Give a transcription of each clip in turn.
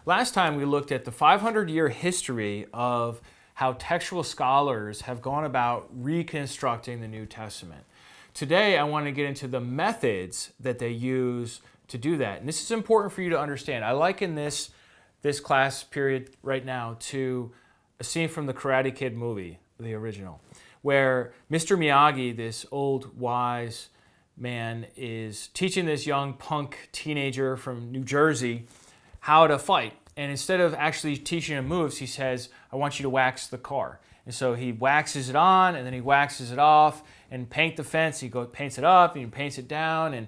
Last time we looked at the 500-year history of how textual scholars have gone about reconstructing the New Testament. Today I want to get into the methods that they use to do that. And this is important for you to understand. I liken this class period right now to a scene from the Karate Kid movie, the original, where Mr. Miyagi, this old wise man, is teaching this young punk teenager from New Jersey how to fight. And instead of actually teaching him moves, he says, I want you to wax the car. And so he waxes it on, and then he waxes it off, and paint the fence. He paints it up, and he paints it down, and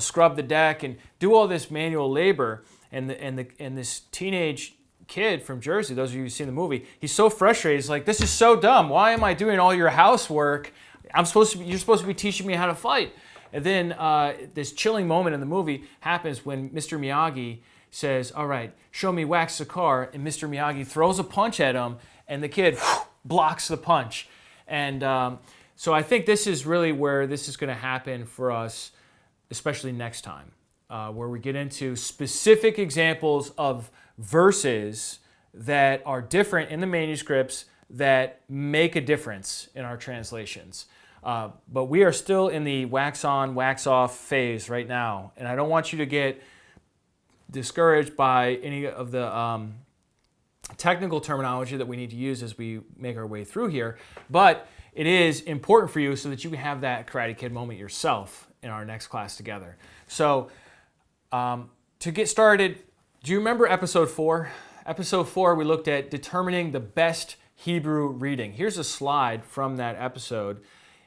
scrub the deck, and do all this manual labor. And this teenage kid from Jersey, those of you who've seen the movie, he's so frustrated. He's like, this is so dumb. Why am I doing all your housework? You're supposed to be teaching me how to fight. And then this chilling moment in the movie happens when Mr. Miyagi says, all right, show me wax the car. And Mr. Miyagi throws a punch at him, and the kid blocks the punch. And so I think this is really where this is going to happen for us, especially next time, where we get into specific examples of verses that are different in the manuscripts that make a difference in our translations. But we are still in the wax on, wax off phase right now. And I don't want you to get discouraged by any of the technical terminology that we need to use as we make our way through here. But it is important for you so that you can have that Karate Kid moment yourself in our next class together. So to get started, do you remember episode 4? Episode 4, we looked at determining the best Hebrew reading. Here's a slide from that episode.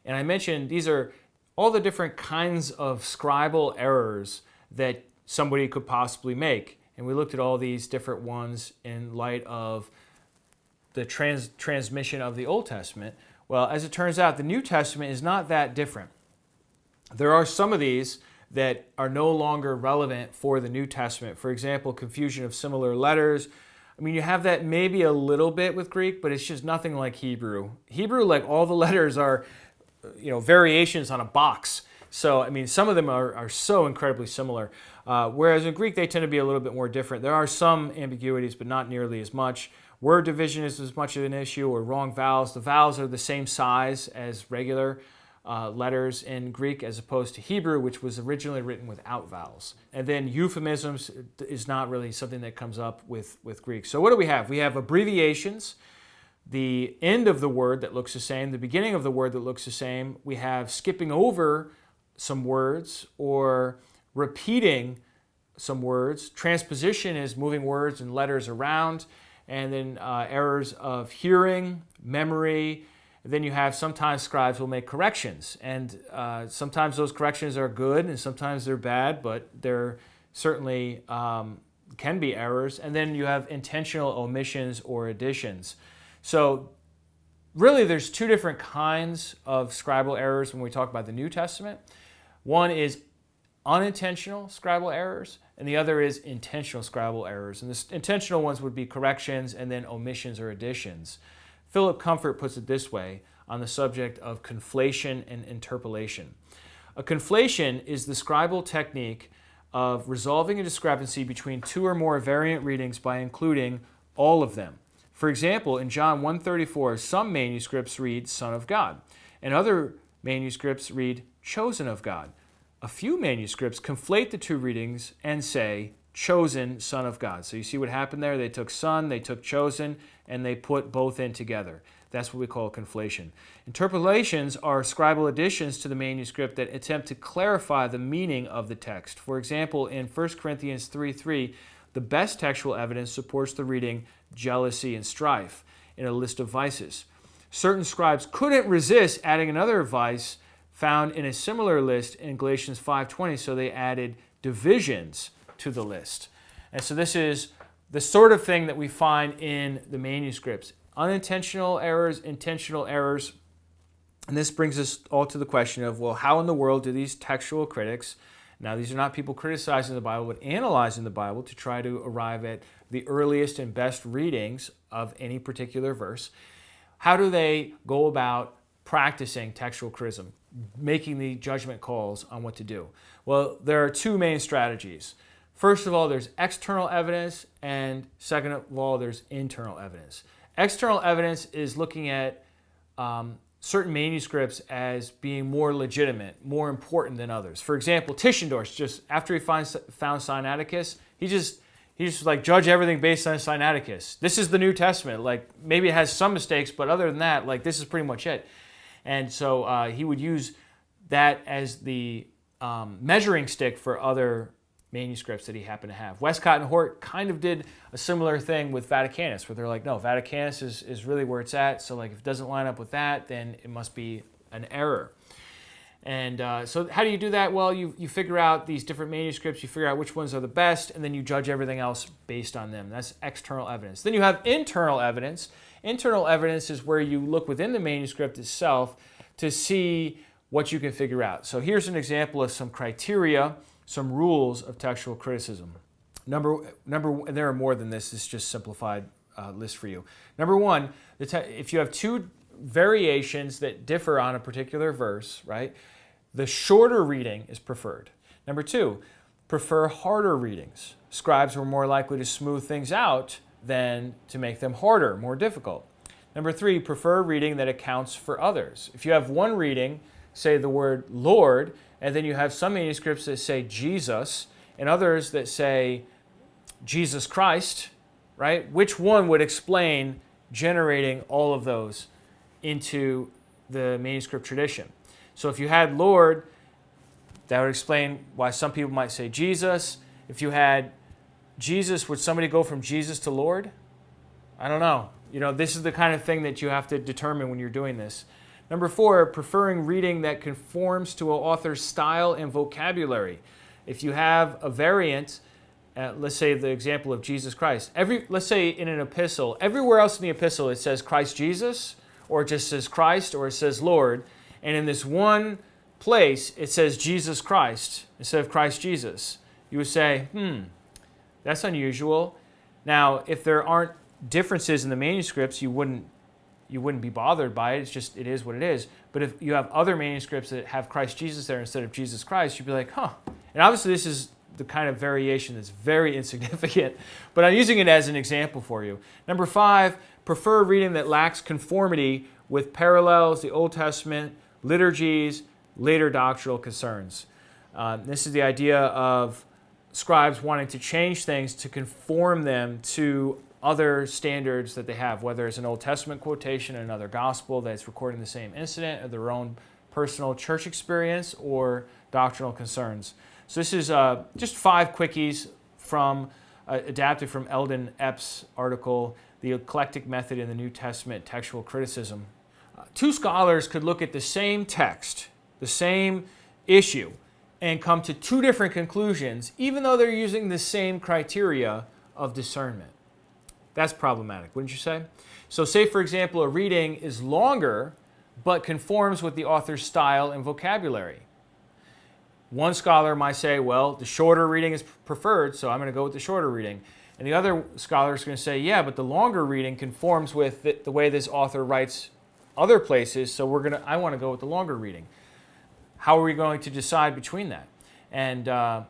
And I mentioned these are all the different kinds of scribal errors that somebody could possibly make. And we looked at all these different ones in light of the transmission of the Old Testament. Well, as it turns out, the New Testament is not that different. There are some of these that are no longer relevant for the New Testament. For example, confusion of similar letters. I mean, you have that maybe a little bit with Greek, but it's just nothing like Hebrew. Hebrew, like all the letters are, variations on a box. So, I mean, some of them are so incredibly similar. Whereas in Greek, they tend to be a little bit more different. There are some ambiguities, but not nearly as much. Word division is as much of an issue, or wrong vowels. The vowels are the same size as regular letters in Greek as opposed to Hebrew, which was originally written without vowels. And then euphemisms is not really something that comes up with Greek. So what do we have? We have abbreviations, the end of the word that looks the same, the beginning of the word that looks the same. We have skipping over some words or repeating some words. Transposition is moving words and letters around. And then errors of hearing, memory. Then you have sometimes scribes will make corrections. And sometimes those corrections are good and sometimes they're bad, but they're certainly can be errors. And then you have intentional omissions or additions. So really there's two different kinds of scribal errors when we talk about the New Testament. One is unintentional scribal errors, and the other is intentional scribal errors. And the intentional ones would be corrections and then omissions or additions. Philip Comfort puts it this way on the subject of conflation and interpolation. A conflation is the scribal technique of resolving a discrepancy between two or more variant readings by including all of them. For example, in John 1:34, some manuscripts read Son of God, and other manuscripts read Chosen of God. A few manuscripts conflate the two readings and say chosen Son of God. So you see what happened there? They took son, they took chosen, and they put both in together. That's what we call conflation. Interpolations are scribal additions to the manuscript that attempt to clarify the meaning of the text. For example, in 1 Corinthians 3:3, the best textual evidence supports the reading jealousy and strife in a list of vices. Certain scribes couldn't resist adding another vice found in a similar list in Galatians 5:20, so they added divisions to the list. And so this is the sort of thing that we find in the manuscripts. Unintentional errors, intentional errors. And this brings us all to the question of, well, how in the world do these textual critics, now these are not people criticizing the Bible, but analyzing the Bible to try to arrive at the earliest and best readings of any particular verse, how do they go about practicing textual criticism, making the judgment calls on what to do? Well, there are two main strategies. First of all, there's external evidence, and second of all, there's internal evidence. External evidence is looking at certain manuscripts as being more legitimate, more important than others. For example, Tischendorf, just after he found Sinaiticus, he just like judge everything based on Sinaiticus. This is the New Testament. Like maybe it has some mistakes, but other than that, like this is pretty much it. And so he would use that as the measuring stick for other manuscripts that he happened to have. Westcott and Hort kind of did a similar thing with Vaticanus, where they're like, no, Vaticanus is really where it's at. So like if it doesn't line up with that, then it must be an error. And so how do you do that? Well, you figure out these different manuscripts, you figure out which ones are the best, and then you judge everything else based on them. That's external evidence. Then you have internal evidence. Internal evidence is where you look within the manuscript itself to see what you can figure out. So here's an example of some criteria, some rules of textual criticism. And there are more than this. This is just simplified list for you. Number one, if you have two variations that differ on a particular verse, right, the shorter reading is preferred. Number two, prefer harder readings. Scribes were more likely to smooth things out than to make them harder, more difficult. Number three, prefer a reading that accounts for others. If you have one reading, say the word Lord, and then you have some manuscripts that say Jesus, and others that say Jesus Christ, right? Which one would explain generating all of those into the manuscript tradition? So if you had Lord, that would explain why some people might say Jesus. If you had Jesus, would somebody go from Jesus to Lord? I don't know. You know, this is the kind of thing that you have to determine when you're doing this. Number four, preferring reading that conforms to an author's style and vocabulary. If you have a variant, let's say the example of Jesus Christ. Let's say in an epistle, everywhere else in the epistle it says Christ Jesus, or it just says Christ, or it says Lord. And in this one place it says Jesus Christ instead of Christ Jesus. You would say, that's unusual. Now, if there aren't differences in the manuscripts, you wouldn't be bothered by it. It's just, it is what it is. But if you have other manuscripts that have Christ Jesus there instead of Jesus Christ, you'd be like, huh. And obviously this is the kind of variation that's very insignificant, but I'm using it as an example for you. Number five, prefer a reading that lacks conformity with parallels, the Old Testament, liturgies, later doctrinal concerns. This is the idea of scribes wanting to change things to conform them to other standards that they have, whether it's an Old Testament quotation, another gospel that's recording the same incident, or their own personal church experience, or doctrinal concerns. So this is just 5 quickies from adapted from Eldon Epp's article, The Eclectic Method in the New Testament Textual Criticism. Two scholars could look at the same text, the same issue, and come to 2 different conclusions, even though they're using the same criteria of discernment. That's problematic, wouldn't you say? So say, for example, a reading is longer, but conforms with the author's style and vocabulary. One scholar might say, well, the shorter reading is preferred, so I'm going to go with the shorter reading. And the other scholar is going to say, yeah, but the longer reading conforms with the way this author writes other places, so I want to go with the longer reading. How are we going to decide between that? And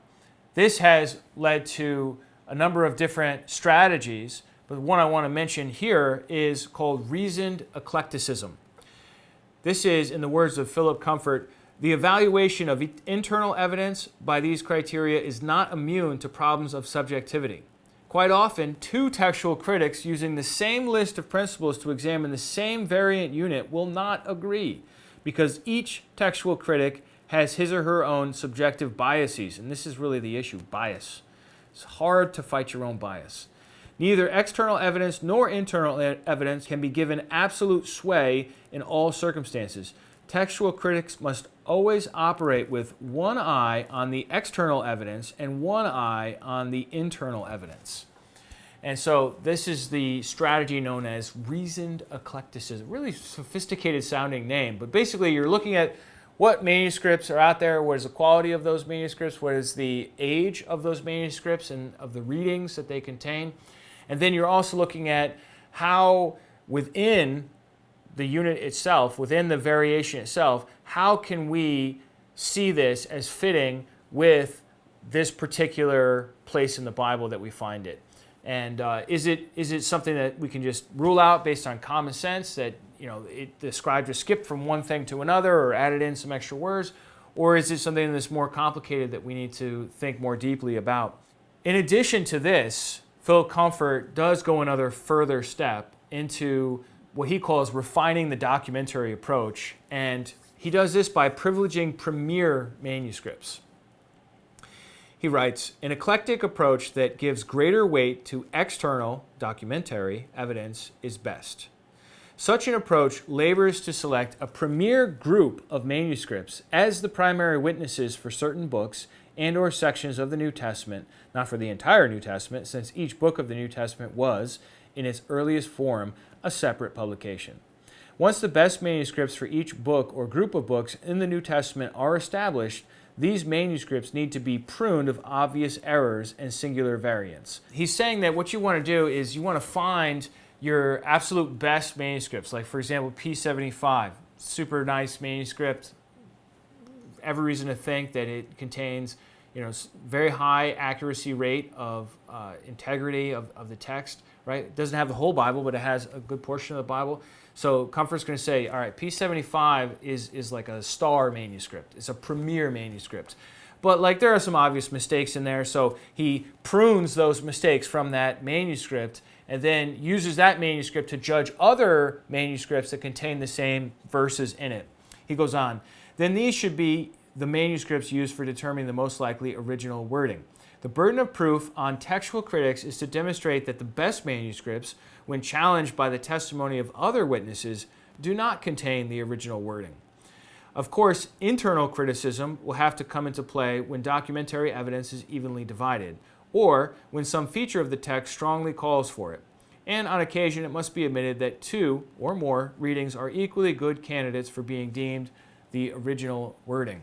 this has led to a number of different strategies, but the one I want to mention here is called reasoned eclecticism. This is, in the words of Philip Comfort, the evaluation of internal evidence by these criteria is not immune to problems of subjectivity. Quite often, 2 textual critics using the same list of principles to examine the same variant unit will not agree, because each textual critic has his or her own subjective biases, and this is really the issue, bias. It's hard to fight your own bias. Neither external evidence nor internal evidence can be given absolute sway in all circumstances. Textual critics must always operate with one eye on the external evidence and one eye on the internal evidence. And so this is the strategy known as reasoned eclecticism. Really sophisticated sounding name, but basically you're looking at what manuscripts are out there, what is the quality of those manuscripts, what is the age of those manuscripts and of the readings that they contain. And then you're also looking at how within the unit itself, within the variation itself, how can we see this as fitting with this particular place in the Bible that we find it? And is it something that we can just rule out based on common sense, that the scribe just skipped from one thing to another or added in some extra words? Or is it something that's more complicated that we need to think more deeply about? In addition to this, Philip Comfort does go another further step into what he calls refining the documentary approach, and he does this by privileging premier manuscripts. He writes, an eclectic approach that gives greater weight to external, documentary, evidence is best. Such an approach labors to select a premier group of manuscripts as the primary witnesses for certain books and or sections of the New Testament, not for the entire New Testament, since each book of the New Testament was, in its earliest form, a separate publication. Once the best manuscripts for each book or group of books in the New Testament are established, these manuscripts need to be pruned of obvious errors and singular variants. He's saying that what you want to do is you want to find your absolute best manuscripts, like for example P75, super nice manuscript, every reason to think that it contains very high accuracy rate of integrity of the text, right? It doesn't have the whole Bible, but it has a good portion of the Bible. So Comfort's going to say, all right, P75 is like a star manuscript. It's a premier manuscript. But there are some obvious mistakes in there, so he prunes those mistakes from that manuscript and then uses that manuscript to judge other manuscripts that contain the same verses in it. He goes on, then these should be the manuscripts used for determining the most likely original wording. The burden of proof on textual critics is to demonstrate that the best manuscripts, when challenged by the testimony of other witnesses, do not contain the original wording. Of course, internal criticism will have to come into play when documentary evidence is evenly divided, or when some feature of the text strongly calls for it. And on occasion, it must be admitted that two or more readings are equally good candidates for being deemed the original wording.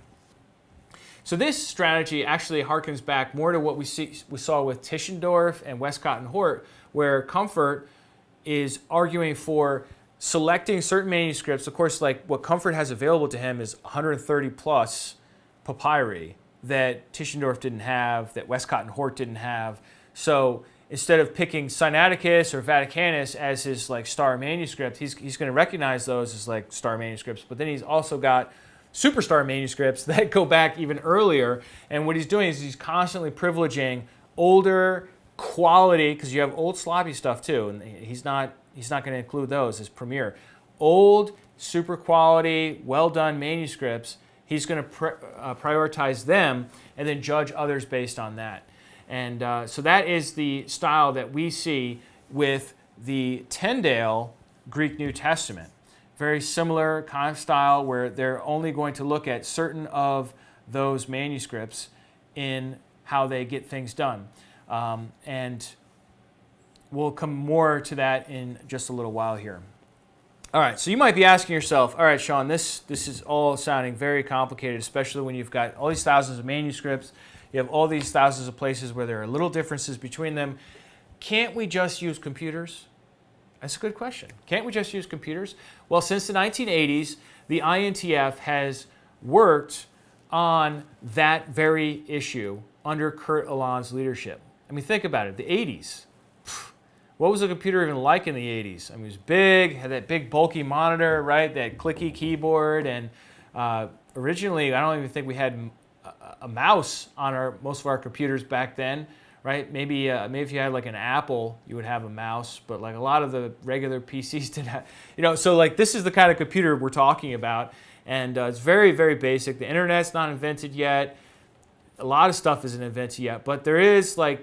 So this strategy actually harkens back more to what we saw with Tischendorf and Westcott and Hort, where Comfort is arguing for selecting certain manuscripts. Of course, what Comfort has available to him is 130 plus papyri that Tischendorf didn't have, that Westcott and Hort didn't have. So instead of picking Sinaiticus or Vaticanus as his star manuscript, he's going to recognize those as star manuscripts. But then he's also got superstar manuscripts that go back even earlier. And what he's doing is he's constantly privileging older quality, because you have old sloppy stuff too, and he's not going to include those as premier. Old, super quality, well done manuscripts, he's going to prioritize them and then judge others based on that. And so that is the style that we see with the Tyndale Greek New Testament. Very similar kind of style where they're only going to look at certain of those manuscripts in how they get things done. And we'll come more to that in just a little while here. All right, so you might be asking yourself, all right, Sean, this is all sounding very complicated, especially when you've got all these thousands of manuscripts, you have all these thousands of places where there are little differences between them. Can't we just use computers? That's a good question. Can't we just use computers? Well, since the 1980s, the INTF has worked on that very issue under Kurt Aland's leadership. I mean, think about it, the 80s. What was a computer even like in the 80s? I mean, it was big, had that big bulky monitor, right? That clicky keyboard, and originally, I don't even think we had a mouse on most of our computers back then, right? Maybe if you had an Apple, you would have a mouse, but a lot of the regular PCs didn't have, so this is the kind of computer we're talking about, and it's very, very basic. The internet's not invented yet. A lot of stuff isn't invented yet, but there is an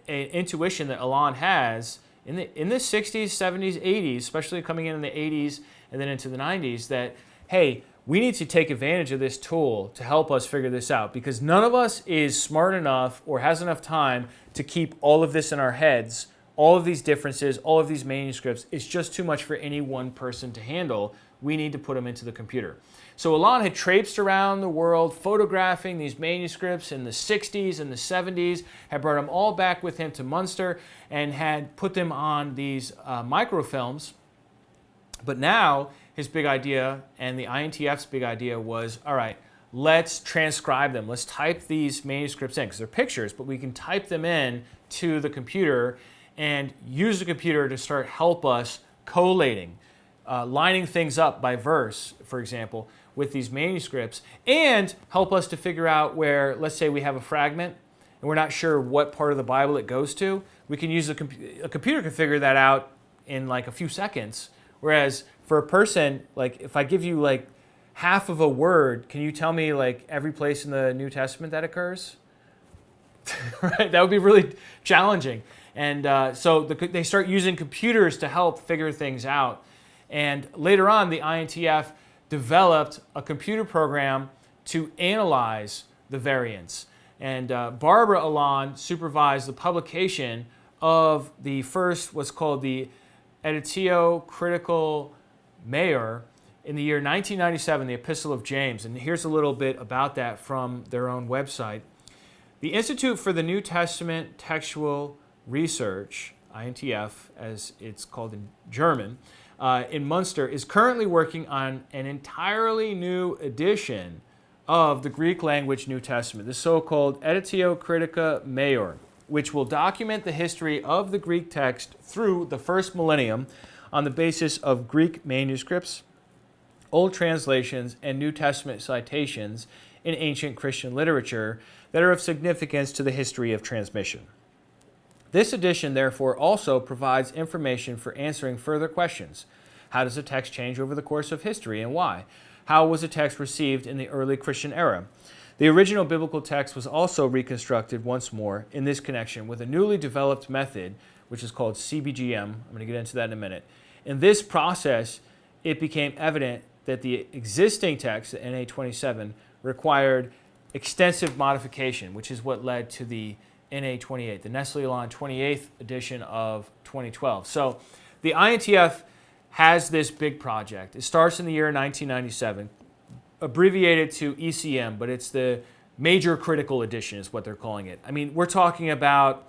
intuition that Aland has in the 60s, 70s, 80s, especially coming in the 80s and then into the 90s, that, hey, we need to take advantage of this tool to help us figure this out, because none of us is smart enough or has enough time to keep all of this in our heads, all of these differences, all of these manuscripts. It's just too much for any one person to handle. We need to put them into the computer. So Aland had traipsed around the world photographing these manuscripts in the 60s and the 70s, had brought them all back with him to Munster and had put them on these microfilms. But now his big idea, and the INTF's big idea, was, all right, let's transcribe them. Let's type these manuscripts in, because they're pictures, but we can type them in to the computer and use the computer to start help us collating, lining things up by verse, for example, with these manuscripts, and help us to figure out where, let's say we have a fragment and we're not sure what part of the Bible it goes to. We can use a computer can figure that out in like a few seconds. Whereas for a person, like if I give you like half of a word, can you tell me like every place in the New Testament that occurs? Right? That would be really challenging. And so they start using computers to help figure things out. And later on, the INTF developed a computer program to analyze the variants. And Barbara Alon supervised the publication of the first, what's called the Editio Critical Maior in the year 1997, the Epistle of James. And here's a little bit about that from their own website. The Institute for the New Testament Textual Research, INTF as it's called in German, in Munster, is currently working on an entirely new edition of the Greek language New Testament, the so-called Editio Critica Maior, which will document the history of the Greek text through the first millennium on the basis of Greek manuscripts, Old translations, and New Testament citations in ancient Christian literature that are of significance to the history of transmission. This edition, therefore, also provides information for answering further questions. How does a text change over the course of history and why? How was a text received in the early Christian era? The original biblical text was also reconstructed once more in this connection with a newly developed method, which is called CBGM. I'm going to get into that in a minute. In this process, it became evident that the existing text, the NA27, required extensive modification, which is what led to the NA28, the Nestle-Aland 28th edition of 2012. So the INTF has this big project. It starts in the year 1997, abbreviated to ECM, but it's the Major Critical Edition is what they're calling it. I mean, we're talking about,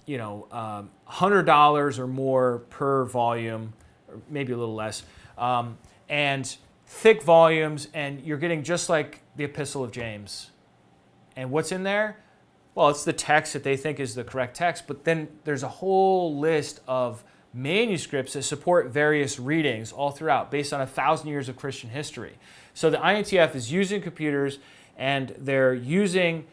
$100 or more per volume, or maybe a little less, and thick volumes, and you're getting just like the Epistle of James. And what's in there? Well, it's the text that they think is the correct text, but then there's a whole list of manuscripts that support various readings all throughout based on 1,000 years of Christian history. So the INTF is using computers, and they're using,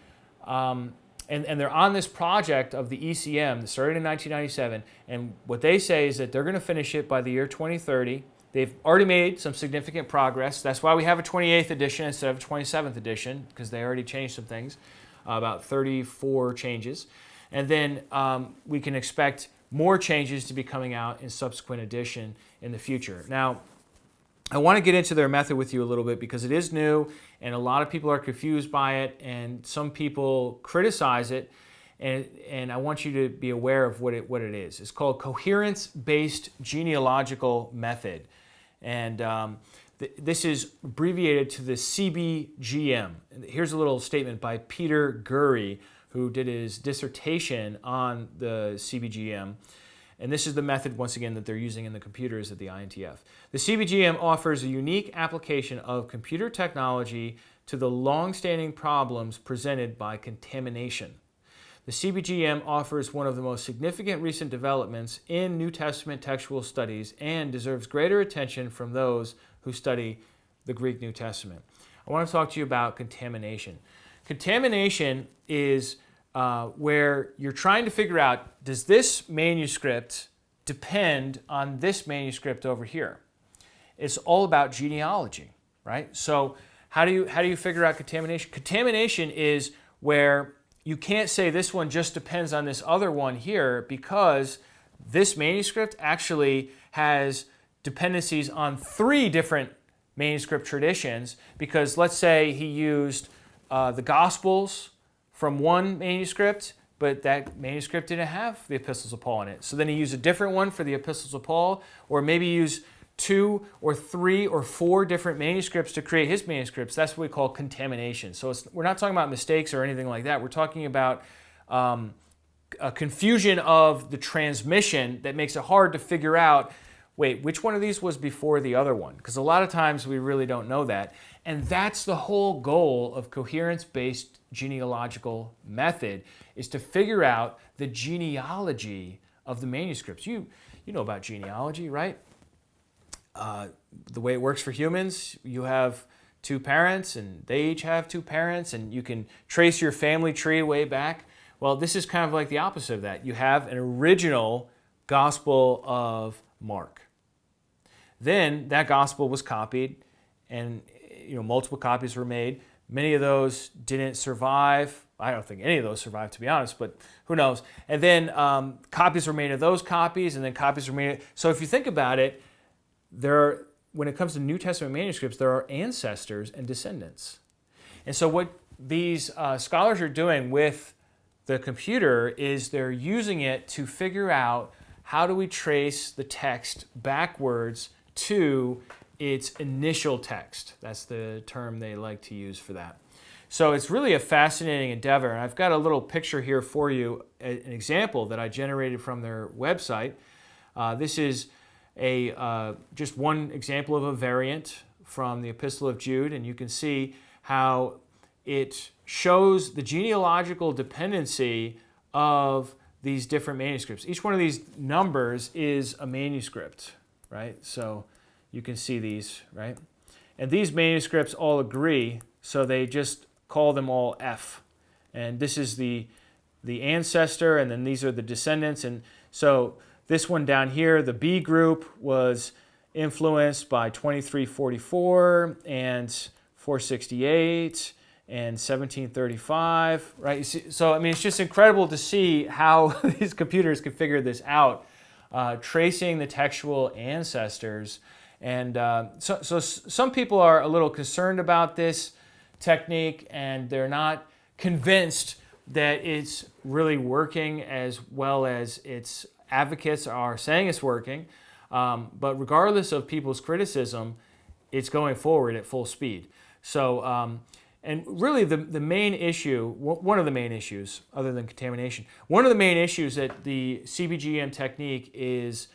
and they're on this project of the ECM that started in 1997, and what they say is that they're going to finish it by the year 2030. They've already made some significant progress. That's why we have a 28th edition instead of a 27th edition, because they already changed some things, about 34 changes. And then we can expect more changes to be coming out in subsequent edition in the future. Now, I want to get into their method with you a little bit because it is new and a lot of people are confused by it and some people criticize it, and I want you to be aware of what it is. It's called Coherence-Based Genealogical Method, and this is abbreviated to the CBGM. Here's a little statement by Peter Gurry, who did his dissertation on the CBGM. And this is the method, once again, that they're using in the computers at the INTF. The CBGM offers a unique application of computer technology to the long-standing problems presented by contamination. The CBGM offers one of the most significant recent developments in New Testament textual studies and deserves greater attention from those who study the Greek New Testament. I want to talk to you about contamination. Contamination is where you're trying to figure out, does this manuscript depend on this manuscript over here? It's all about genealogy, right? So how do you figure out contamination? Contamination is where you can't say this one just depends on this other one here because this manuscript actually has dependencies on 3 different manuscript traditions, because let's say he used the Gospels from one manuscript, but that manuscript didn't have the Epistles of Paul in it. So then he used a different one for the Epistles of Paul, or maybe use 2 or 3 or 4 different manuscripts to create his manuscripts. That's what we call contamination. So we're not talking about mistakes or anything like that. We're talking about a confusion of the transmission that makes it hard to figure out, wait, which one of these was before the other one? Because a lot of times we really don't know that. And that's the whole goal of coherence-based genealogical method, is to figure out the genealogy of the manuscripts. You know about genealogy, right? The way it works for humans, you have two parents and they each have two parents, and you can trace your family tree way back. Well, this is kind of like the opposite of that. You have an original Gospel of Mark. Then that gospel was copied, and multiple copies were made. Many of those didn't survive. I don't think any of those survived, to be honest, but who knows. And then copies were made of those copies, and then copies were made. So if you think about it, when it comes to New Testament manuscripts, there are ancestors and descendants. And so what these scholars are doing with the computer is they're using it to figure out, how do we trace the text backwards to its initial text? That's the term they like to use for that. So it's really a fascinating endeavor. And I've got a little picture here for you, an example that I generated from their website. This is just one example of a variant from the Epistle of Jude, and you can see how it shows the genealogical dependency of these different manuscripts. Each one of these numbers is a manuscript, right? So you can see these, right? And these manuscripts all agree, so they just call them all F. And this is the ancestor, and then these are the descendants. And so this one down here, the B group, was influenced by 2344 and 468 and 1735, right? You see, so, I mean, it's just incredible to see how these computers can figure this out, tracing the textual ancestors. And so some people are a little concerned about this technique, and they're not convinced that it's really working as well as its advocates are saying it's working. But regardless of people's criticism, it's going forward at full speed. So, and really the main issue, one of the main issues, other than contamination, one of the main issues that the CBGM technique is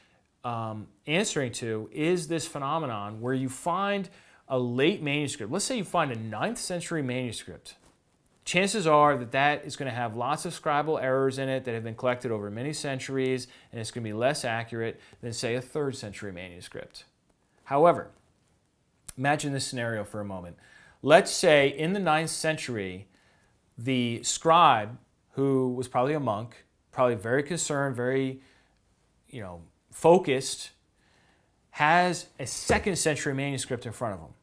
answering to is this phenomenon where you find a late manuscript. Let's say you find a 9th century manuscript. Chances are that is going to have lots of scribal errors in it that have been collected over many centuries, and it's going to be less accurate than, say, a 3rd century manuscript. However, imagine this scenario for a moment. Let's say in the 9th century, the scribe, who was probably a monk, probably very concerned, very, focused, has a 2nd century manuscript in front of him.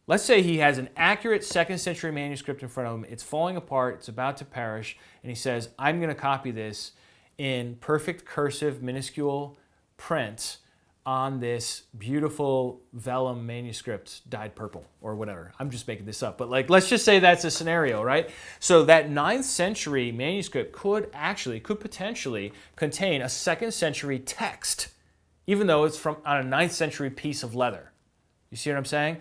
Let's say he has an accurate 2nd century manuscript in front of him. It's falling apart. It's about to perish. And he says, I'm going to copy this in perfect cursive, minuscule print on this beautiful vellum manuscript dyed purple or whatever. I'm just making this up. But let's just say that's a scenario, right? So that 9th century manuscript could potentially contain a 2nd century text, even though it's on a 9th century piece of leather. You see what I'm saying?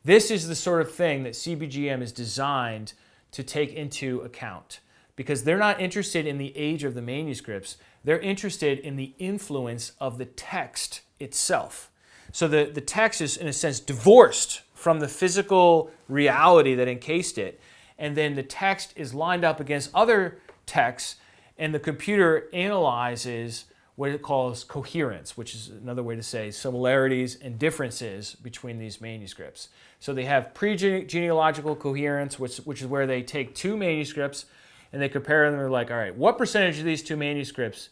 This is the sort of thing that CBGM is designed to take into account, because they're not interested in the age of the manuscripts. They're interested in the influence of the text itself. So the text is, in a sense, divorced from the physical reality that encased it, and then the text is lined up against other texts, and the computer analyzes what it calls coherence, which is another way to say similarities and differences between these manuscripts. So they have pre-genealogical coherence, which is where they take two manuscripts and they compare them. They're like, all right, what percentage of these two manuscripts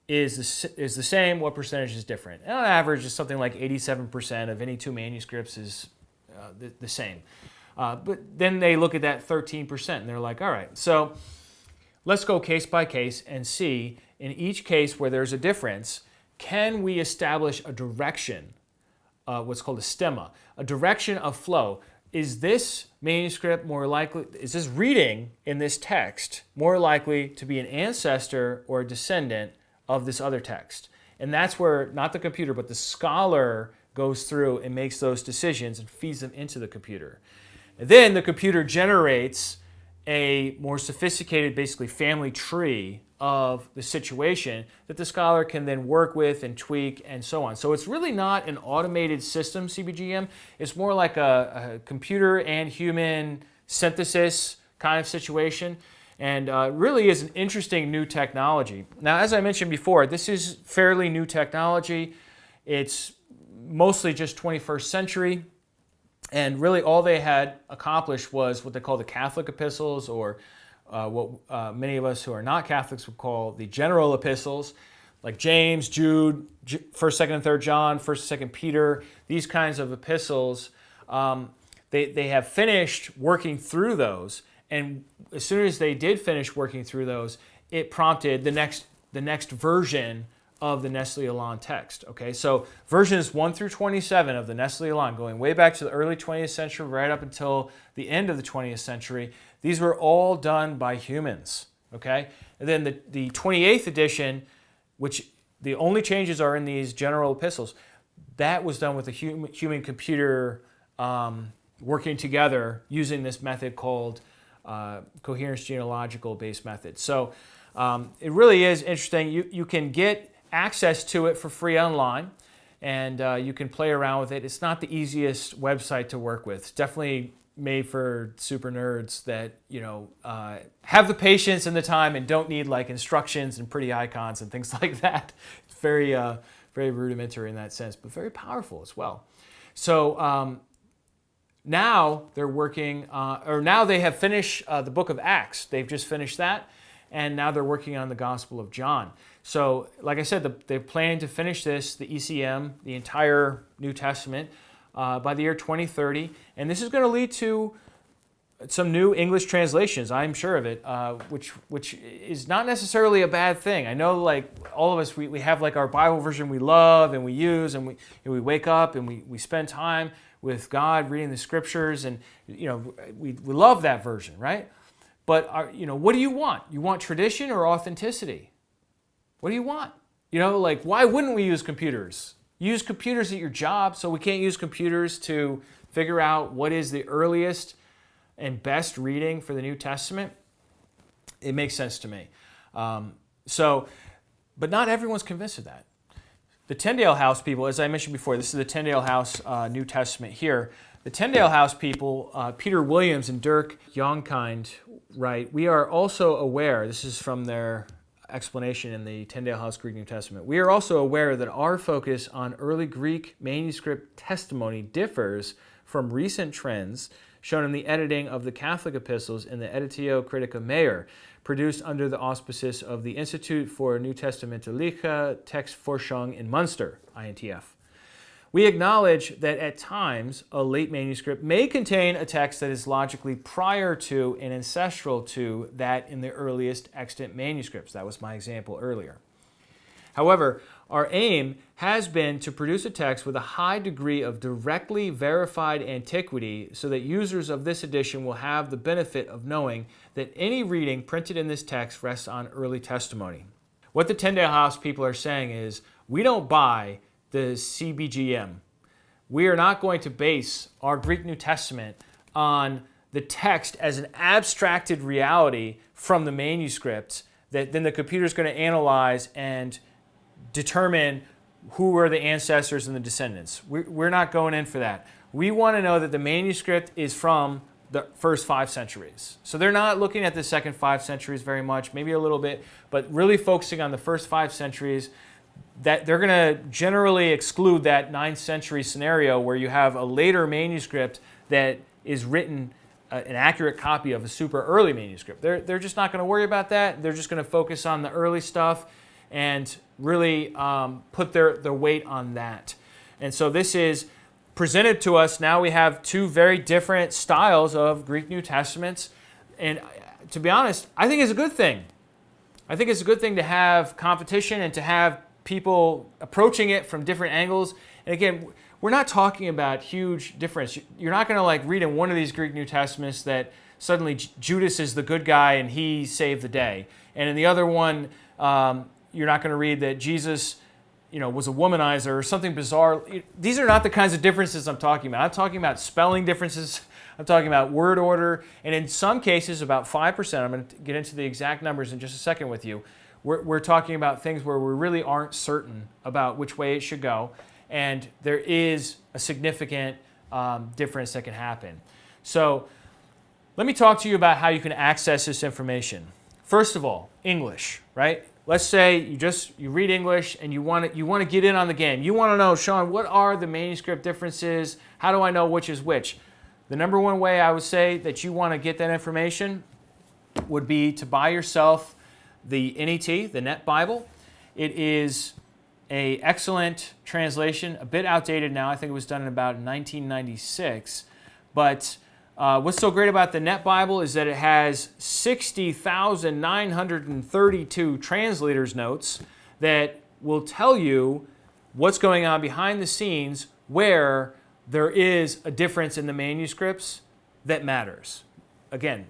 is the same? What percentage is different? And on average, it's something like 87% of any two manuscripts is the same. But then they look at that 13% and they're like, all right, so let's go case by case and see, in each case where there's a difference, can we establish a direction, what's called a stemma, a direction of flow? Is this manuscript more likely, is this reading in this text more likely to be an ancestor or a descendant of this other text? And that's where, not the computer, but the scholar goes through and makes those decisions and feeds them into the computer. And then the computer generates a more sophisticated, basically family tree of the situation that the scholar can then work with and tweak and so on. So it's really not an automated system, CBGM. It's more like a computer and human synthesis kind of situation, and really is an interesting new technology. Now, as I mentioned before, this is fairly new technology. It's mostly just 21st century. And really all they had accomplished was what they call the Catholic epistles, or what many of us who are not Catholics would call the general epistles, like James, Jude, 1st, 2nd, and 3rd John, 1st, 2nd Peter, these kinds of epistles. They have finished working through those, and as soon as they did finish working through those, it prompted the next version of the Nestle Aland text. Okay, so versions 1 through 27 of the Nestle Aland, going way back to the early 20th century, right up until the end of the 20th century, these were all done by humans. Okay, and then the 28th edition, which the only changes are in these general epistles, that was done with a human computer working together using this method called Coherence Genealogical based method. So it really is interesting. You can get access to it for free online, and you can play around with it. It's not the easiest website to work with. It's definitely made for super nerds that have the patience and the time and don't need like instructions and pretty icons and things like that. It's very very rudimentary in that sense, but very powerful as well. So now they're working, or now they have finished the book of Acts. They've just finished that, and now they're working on the Gospel of John. So, like I said, they're planning to finish this, the ECM, the entire New Testament, by the year 2030. And this is going to lead to some new English translations, I'm sure of it, which is not necessarily a bad thing. I know, like, all of us, we have, like, our Bible version we love and we use, and we wake up and we spend time with God reading the Scriptures, and, we love that version, right? But, what do you want? You want tradition or authenticity? What do you want? Why wouldn't we use computers? Use computers at your job, so we can't use computers to figure out what is the earliest and best reading for the New Testament? It makes sense to me. But not everyone's convinced of that. The Tyndale House people, as I mentioned before, this is the Tyndale House New Testament here. The Tyndale House people, Peter Williams and Dirk Jonkind, write, we are also aware, this is from their explanation in the Tyndale House Greek New Testament, we are also aware that our focus on early Greek manuscript testimony differs from recent trends shown in the editing of the Catholic epistles in the Editio Critica Maior, produced under the auspices of the Institute for New Testamentliche Textforschung in Munster, INTF. We acknowledge that at times a late manuscript may contain a text that is logically prior to and ancestral to that in the earliest extant manuscripts. That was my example earlier. However, our aim has been to produce a text with a high degree of directly verified antiquity so that users of this edition will have the benefit of knowing that any reading printed in this text rests on early testimony. What the Tyndale House people are saying is, we don't buy the CBGM. We are not going to base our Greek New Testament on the text as an abstracted reality from the manuscripts that then the computer is going to analyze and determine who are the ancestors and the descendants. We're not going in for that. We want to know that the manuscript is from the first 5 centuries. So they're not looking at the second 5 centuries very much, maybe a little bit, but really focusing on the first 5 centuries. That they're going to generally exclude that 9th century scenario where you have a later manuscript that is written an accurate copy of a super early manuscript. They're just not going to worry about that. They're just going to focus on the early stuff and really put their weight on that. And so this is presented to us. Now we have 2 very different styles of Greek New Testaments. And to be honest, I think it's a good thing. I think it's a good thing to have competition and to have people approaching it from different angles. And again, we're not talking about huge difference. You're not going to read in one of these Greek New Testaments that suddenly Judas is the good guy and he saved the day. And in the other one, you're not going to read that Jesus was a womanizer or something bizarre. These are not the kinds of differences I'm talking about. I'm talking about spelling differences. I'm talking about word order. And in some cases, about 5%, I'm going to get into the exact numbers in just a second with you, we're talking about things where we really aren't certain about which way it should go. And there is a significant difference that can happen. So let me talk to you about how you can access this information. First of all, English, right? Let's say you read English and you want to get in on the game. You want to know, Sean, what are the manuscript differences? How do I know which is which? The number one way I would say that you want to get that information would be to buy yourself the NET, the Net Bible. It is an excellent translation, a bit outdated now. I think it was done in about 1996. But what's so great about the Net Bible is that it has 60,932 translators' notes that will tell you what's going on behind the scenes where there is a difference in the manuscripts that matters. Again,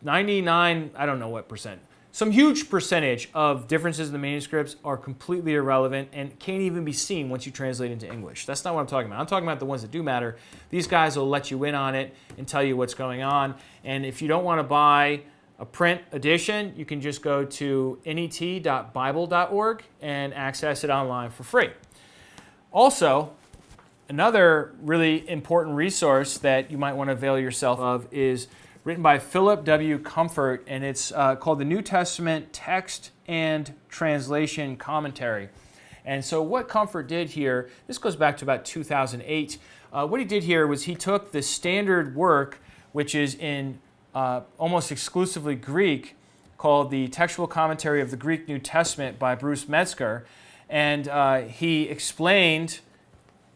99, I don't know what percent. Some huge percentage of differences in the manuscripts are completely irrelevant and can't even be seen once you translate into English. That's not what I'm talking about. I'm talking about the ones that do matter. These guys will let you in on it and tell you what's going on. And if you don't want to buy a print edition, you can just go to net.bible.org and access it online for free. Also, another really important resource that you might want to avail yourself of is written by Philip W. Comfort, and it's called the New Testament Text and Translation Commentary. And so what Comfort did here, this goes back to about 2008, what he did here was he took the standard work, which is in almost exclusively Greek, called the Textual Commentary of the Greek New Testament by Bruce Metzger, and he explained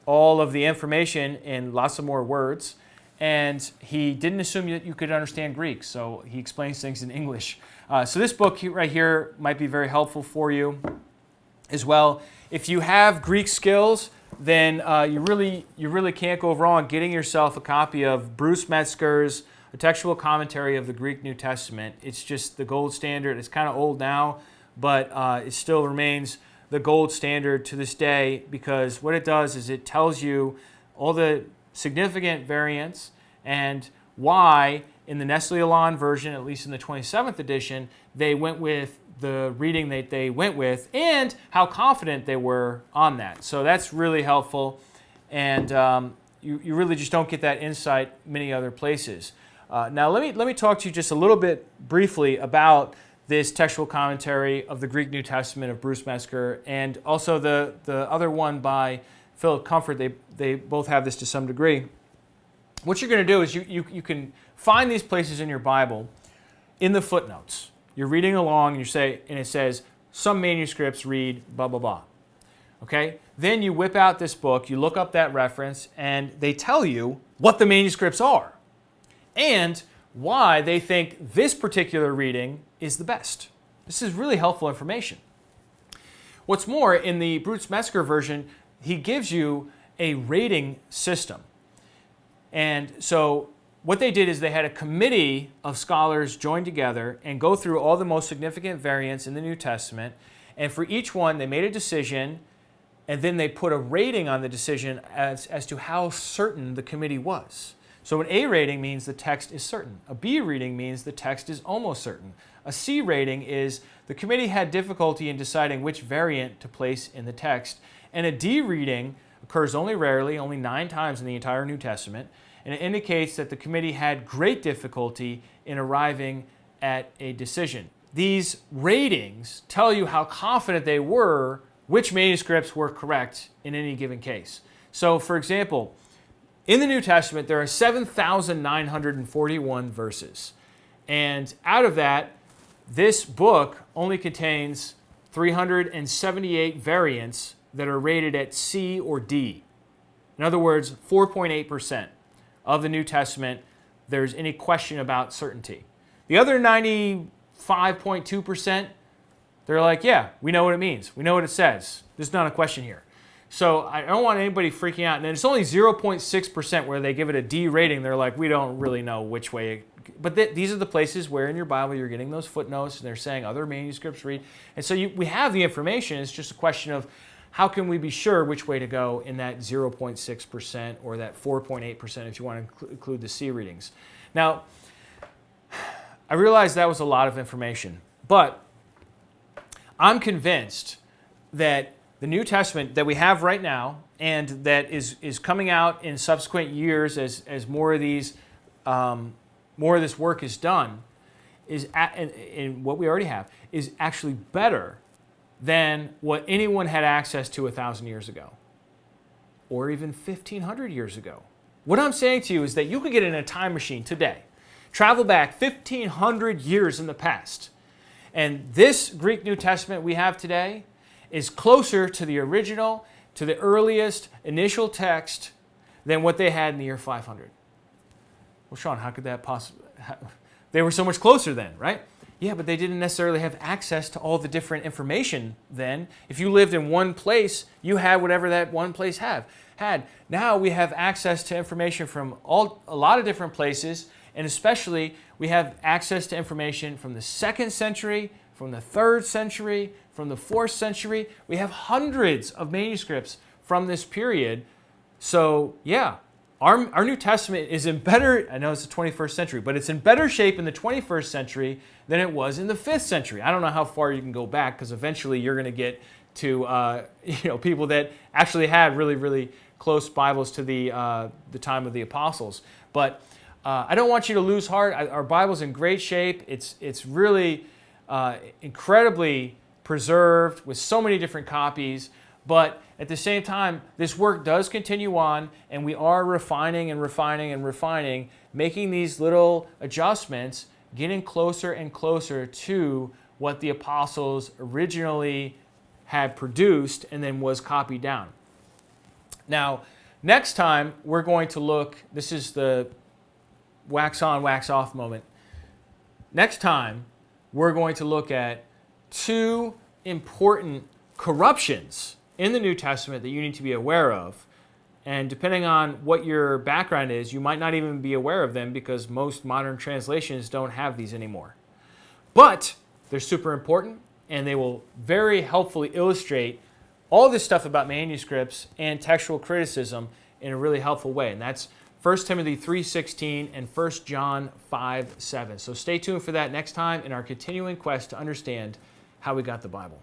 all of the information in lots of more words. And he didn't assume that you could understand Greek, so he explains things in English. So this book right here might be very helpful for you as well. If you have Greek skills, then you really can't go wrong getting yourself a copy of Bruce Metzger's A Textual Commentary of the Greek New Testament. It's just the gold standard. It's kind of old now, but it still remains the gold standard to this day, because what it does is it tells you all the significant variants and why in the Nestle-Aland version, at least in the 27th edition, they went with the reading that they went with and how confident they were on that. So that's really helpful, and you really just don't get that insight many other places. Now let me talk to you just a little bit briefly about this textual commentary of the Greek New Testament of Bruce Metzger, and also the other one by Philip Comfort. They both have this to some degree. What you're going to do is you can find these places in your Bible in the footnotes. You're reading along and it says some manuscripts read blah blah blah. Okay? Then you whip out this book, you look up that reference, and they tell you what the manuscripts are and why they think this particular reading is the best. This is really helpful information. What's more, in the Bruce Metzger version, he gives you a rating system. And so what they did is they had a committee of scholars join together and go through all the most significant variants in the New Testament. And for each one, they made a decision, and then they put a rating on the decision as to how certain the committee was. So an A rating means the text is certain. A B rating means the text is almost certain. A C rating is the committee had difficulty in deciding which variant to place in the text. And a D reading occurs only rarely, only 9 times in the entire New Testament, and it indicates that the committee had great difficulty in arriving at a decision. These ratings tell you how confident they were which manuscripts were correct in any given case. So, for example, in the New Testament, there are 7,941 verses, and out of that, this book only contains 378 variants that are rated at C or D. In other words, 4.8% of the New Testament, there's any question about certainty. The other 95.2%, they're like, yeah, we know what it means. We know what it says. There's not a question here. So I don't want anybody freaking out. And it's only 0.6% where they give it a D rating. They're like, we don't really know which way. But these are the places where in your Bible you're getting those footnotes, and they're saying other manuscripts read. And so we have the information. It's just a question of how can we be sure which way to go in that 0.6% or that 4.8% if you want to include the C readings? Now, I realize that was a lot of information, but I'm convinced that the New Testament that we have right now and that is coming out in subsequent years as more of this work is done, and what we already have, is actually better than what anyone had access to 1,000 years ago, or even 1,500 years ago. What I'm saying to you is that you could get in a time machine today, travel back 1,500 years in the past, and this Greek New Testament we have today is closer to the original, to the earliest initial text than what they had in the year 500. Well, Sean, how could that possibly? They were so much closer then, right? Yeah, but they didn't necessarily have access to all the different information then. If you lived in one place, you had whatever that one place had. Now we have access to information from a lot of different places, and especially we have access to information from the 2nd century, from the 3rd century, from the 4th century. We have hundreds of manuscripts from this period. So yeah, our New Testament is in better, I know it's the 21st century, but it's in better shape in the 21st century than it was in the 5th century. I don't know how far you can go back, because eventually you're going to get to people that actually had really, really close Bibles to the time of the apostles. But I don't want you to lose heart. Our Bible's in great shape. It's really incredibly preserved with so many different copies. But at the same time, this work does continue on, and we are refining and refining and refining, making these little adjustments, getting closer and closer to what the apostles originally had produced and then was copied down. Now, next time we're going to look, this is the wax on, wax off moment. Next time, we're going to look at 2 important corruptions in the New Testament that you need to be aware of. And depending on what your background is, you might not even be aware of them, because most modern translations don't have these anymore. But they're super important, and they will very helpfully illustrate all this stuff about manuscripts and textual criticism in a really helpful way. And that's 1 Timothy 3:16 and 1 John 5:7. So stay tuned for that next time in our continuing quest to understand how we got the Bible.